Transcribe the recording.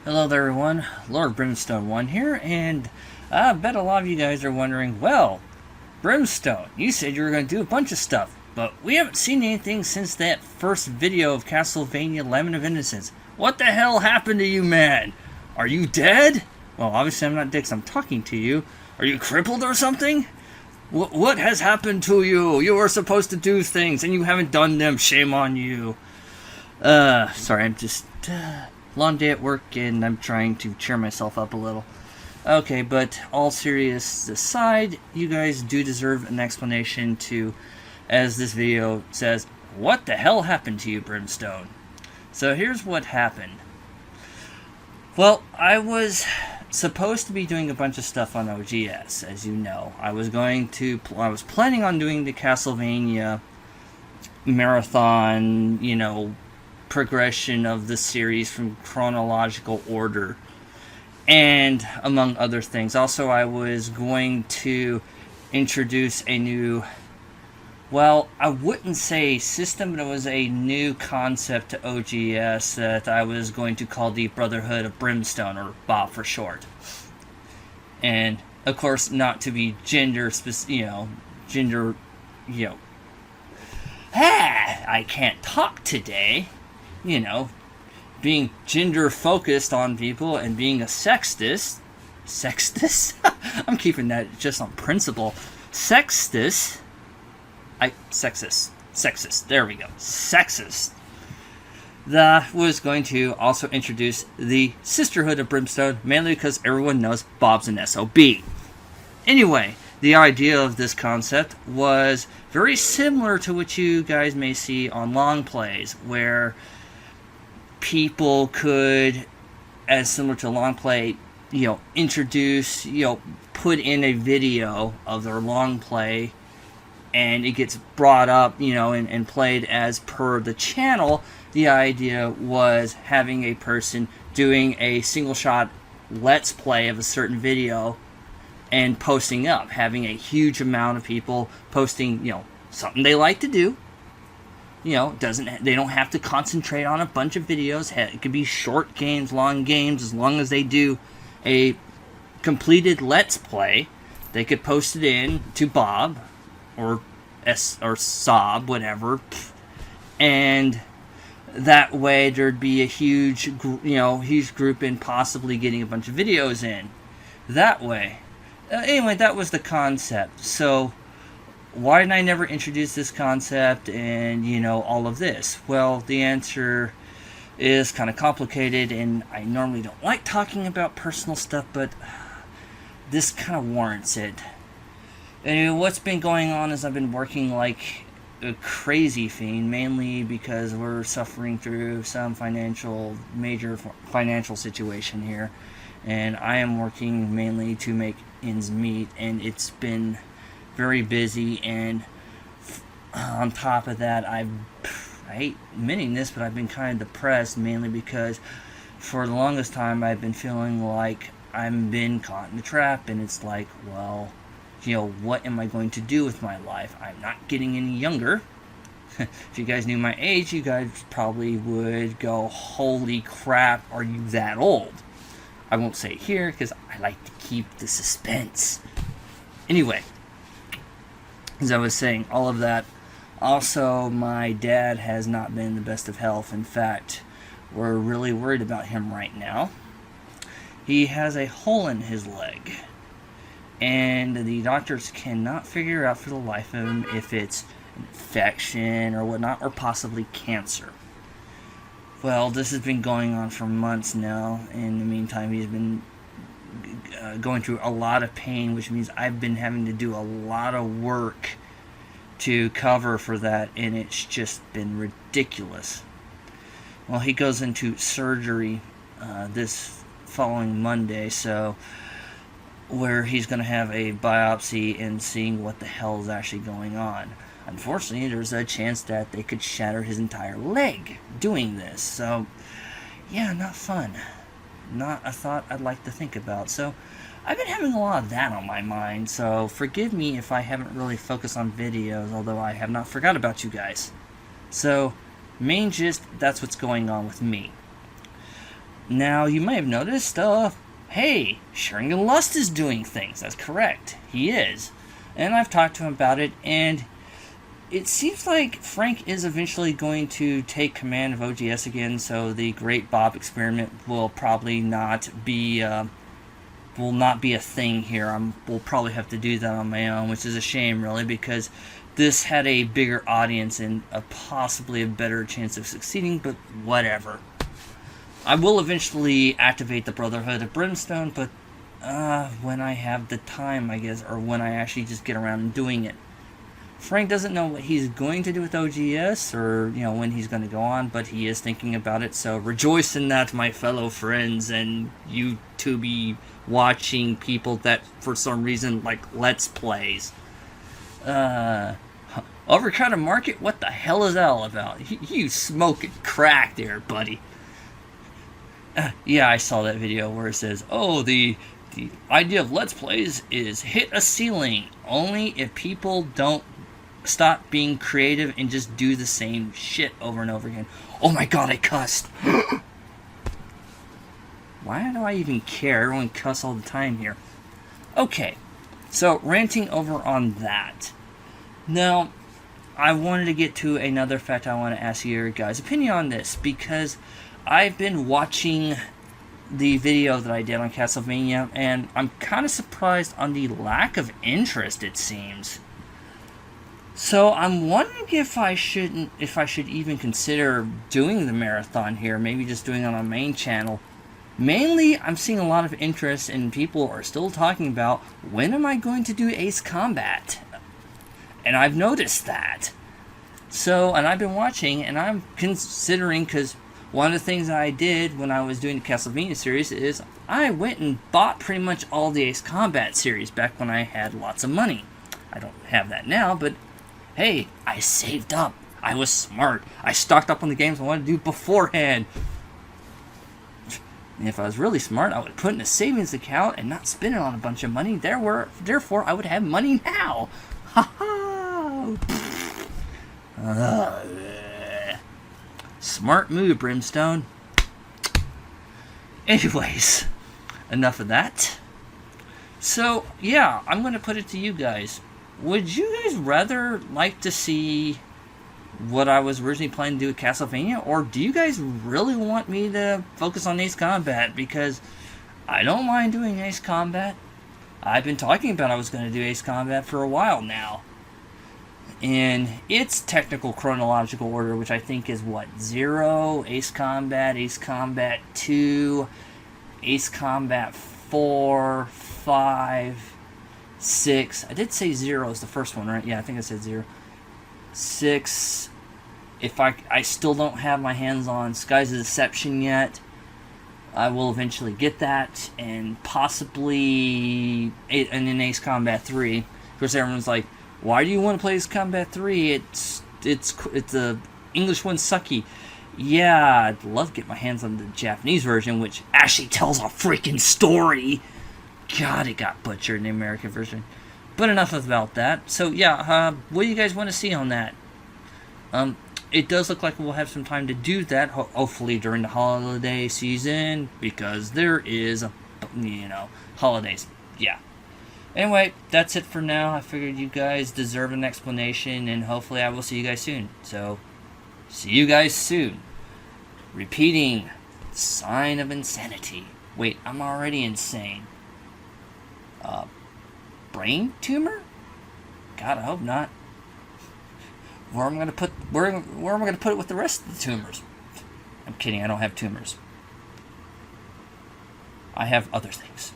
Hello there everyone, Lord Brimstone 1 here, and I bet a lot of you guys are wondering, well, Brimstone, you said you were going to do a bunch of stuff, but we haven't seen anything since that first video of Castlevania Lament of Innocence. What the hell happened to you, man? Are you dead? Well, obviously I'm not dead 'cause I'm talking to you. Are you crippled or something? What has happened to you? You were supposed to do things and you haven't done them. Shame on you. Sorry, I'm just long day at work and I'm trying to cheer myself up a little. Okay, but all serious aside, you guys do deserve an explanation to, as this video says, what the hell happened to you, Brimstone? So here's what happened. Well, I was supposed to be doing a bunch of stuff on OGS, as you know. I was planning on doing the Castlevania marathon, progression of the series from chronological order, and among other things. Also, I was going to introduce a new, well, I wouldn't say system, but it was a new concept to OGS that I was going to call the Brotherhood of Brimstone, or Bob for short. And of course, not to be gender specific, I can't talk today. Being gender focused on people and being a sexist. Sexist? I'm keeping that just on principle. Sexist. Sexist. There we go. Sexist. That was going to also introduce the Sisterhood of Brimstone, mainly because everyone knows Bob's an SOB. Anyway, the idea of this concept was very similar to what you guys may see on long plays, where people could, as similar to long play, introduce, put in a video of their long play, and it gets brought up, and played as per the channel. The idea was having a person doing a single shot let's play of a certain video and posting up, having a huge amount of people posting, something they like to do. They don't have to concentrate on a bunch of videos. It could be short games, long games, as long as they do a completed let's play. They could post it in to Bob or Sob, whatever, and that way there'd be a huge group in possibly getting a bunch of videos in that way. Anyway, that was the concept. So why didn't I never introduce this concept and, all of this? Well, the answer is kind of complicated, and I normally don't like talking about personal stuff, but this kind of warrants it. Anyway, what's been going on is I've been working like a crazy fiend, mainly because we're suffering through some major financial situation here, and I am working mainly to make ends meet, and it's been very busy, and on top of that, I hate admitting this, but I've been kind of depressed, mainly because for the longest time I've been feeling like I've been caught in a trap, and it's like, well, what am I going to do with my life? I'm not getting any younger. If you guys knew my age, you guys probably would go, holy crap, are you that old? I won't say it here because I like to keep the suspense. Anyway, as I was saying, all of that. Also, my dad has not been in the best of health. In fact, we're really worried about him right now. He has a hole in his leg, and the doctors cannot figure out for the life of him if it's an infection or whatnot, or possibly cancer. Well, this has been going on for months now. In the meantime, he's been going through a lot of pain, which means I've been having to do a lot of work to cover for that, and it's just been ridiculous. Well, he goes into surgery this following Monday, so where he's going to have a biopsy and seeing what the hell is actually going on. Unfortunately, there's a chance that they could shatter his entire leg doing this. So, yeah, not fun. Not a thought I'd like to think about. So, I've been having a lot of that on my mind. So, forgive me if I haven't really focused on videos, although I have not forgot about you guys. So, main gist, that's what's going on with me. Now, you may have noticed, hey, Sharingan Lust is doing things. That's correct. He is. And I've talked to him about it, and it seems like Frank is eventually going to take command of OGS again, so the Great Bob experiment will probably not be a thing here. We'll probably have to do that on my own, which is a shame, really, because this had a bigger audience and possibly a better chance of succeeding, but whatever. I will eventually activate the Brotherhood of Brimstone, but when I have the time, I guess, or when I actually just get around and doing it. Frank doesn't know what he's going to do with OGS, or, when he's going to go on, but he is thinking about it, so rejoice in that, my fellow friends, and YouTube watching people that, for some reason, like Let's Plays. Overcrowded market? What the hell is that all about? You smoking crack there, buddy. Yeah, I saw that video where it says, the idea of Let's Plays is hit a ceiling only if people don't stop being creative and just do the same shit over and over again. Oh my god, I cussed. Why do I even care? Everyone cuss all the time here. Okay, so ranting over on that. Now, I wanted to get to another fact I want to ask your guys' opinion on this, because I've been watching the video that I did on Castlevania, and I'm kind of surprised on the lack of interest, it seems. So I'm wondering if I should even consider doing the marathon here, maybe just doing it on my main channel. Mainly, I'm seeing a lot of interest, and people are still talking about, when am I going to do Ace Combat? And I've noticed that. So, and I've been watching, and I'm considering, because one of the things that I did when I was doing the Castlevania series is I went and bought pretty much all the Ace Combat series back when I had lots of money. I don't have that now, but hey, I saved up. I was smart. I stocked up on the games I wanted to do beforehand. And if I was really smart, I would put in a savings account and not spend it on a bunch of money. Therefore, I would have money now. Ha ha! Smart move, Brimstone. Anyways, enough of that. So, yeah, I'm going to put it to you guys. Would you guys rather like to see what I was originally planning to do with Castlevania? Or do you guys really want me to focus on Ace Combat? Because I don't mind doing Ace Combat. I've been talking about I was going to do Ace Combat for a while now. In its technical chronological order, which I think is, 0, Ace Combat 2, Ace Combat 4, 5, 6. I did say 0 is the first one, right? Yeah, I think I said 0. 6. If I still don't have my hands on Skies of Deception yet, I will eventually get that, and possibly in Ace Combat 3. Of course, everyone's like, why do you want to play Ace Combat 3? It's the English one sucky. Yeah, I'd love to get my hands on the Japanese version, which actually tells a freaking story. God, it got butchered in the American version. But enough about that. So yeah, what do you guys want to see on that? It does look like we'll have some time to do that, hopefully during the holiday season, because there is, holidays. Yeah. Anyway, that's it for now. I figured you guys deserve an explanation, and hopefully I will see you guys soon. So, see you guys soon. Repeating, sign of insanity. Wait, I'm already insane. Brain tumor? God, I hope not. Where am I gonna put it with the rest of the tumors? I'm kidding, I don't have tumors. I have other things.